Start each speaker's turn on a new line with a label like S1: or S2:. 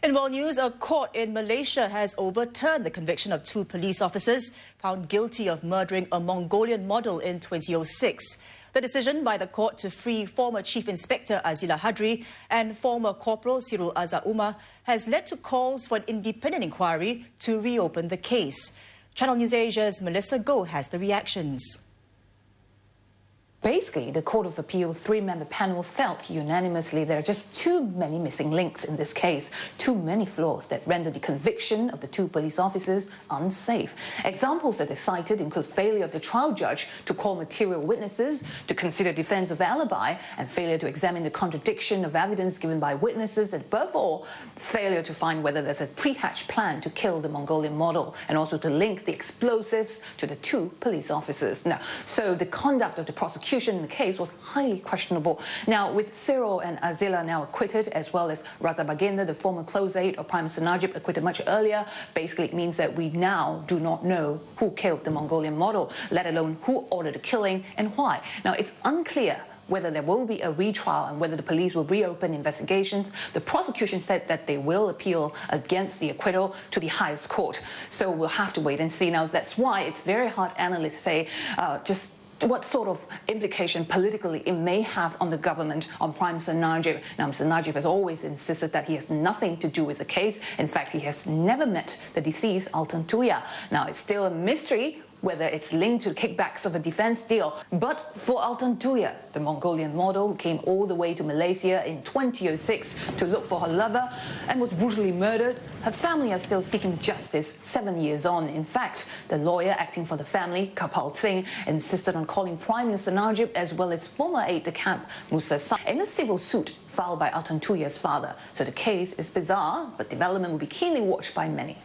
S1: In world news, a court in Malaysia has overturned the conviction of two police officers found guilty of murdering a Mongolian model in 2006. The decision by the court to free former Chief Inspector Azilah Hadri and former Corporal Sirul Umar has led to calls for an independent inquiry to reopen the case. Channel News Asia's Melissa Goh has the reactions.
S2: Basically, the Court of Appeal three-member panel felt unanimously there are just too many missing links in this case, too many flaws that render the conviction of the two police officers unsafe. Examples that they cited include failure of the trial judge to call material witnesses, to consider defense of alibi, and failure to examine the contradiction of evidence given by witnesses, and above all, failure to find whether there's a pre-hatched plan to kill the Mongolian model, and also to link the explosives to the two police officers. Now, so the conduct of the prosecution in the case was highly questionable. Now, with Sirul and Azilah now acquitted, as well as Razak, the former close aide of Prime Minister Najib, acquitted much earlier, basically it means that we now do not know who killed the Mongolian model, let alone who ordered the killing and why. Now, it's unclear whether there will be a retrial and whether the police will reopen investigations. The prosecution said that they will appeal against the acquittal to the highest court. So we'll have to wait and see. Now, that's why it's very hard, analysts say, just what sort of implication politically it may have on the government, on Prime Minister Najib. Now, Mr. Najib has always insisted that he has nothing to do with the case. In fact, he has never met the deceased Altantuya. Now, it's still a mystery whether it's linked to kickbacks of a defense deal. But for Altantuya, the Mongolian model came all the way to Malaysia in 2006 to look for her lover and was brutally murdered. Her family are still seeking justice 7 years on. In fact, the lawyer acting for the family, Kapal Singh, insisted on calling Prime Minister Najib as well as former aide-de-camp Musa Sa in a civil suit filed by Altantuya's father. So the case is bizarre, but development will be keenly watched by many.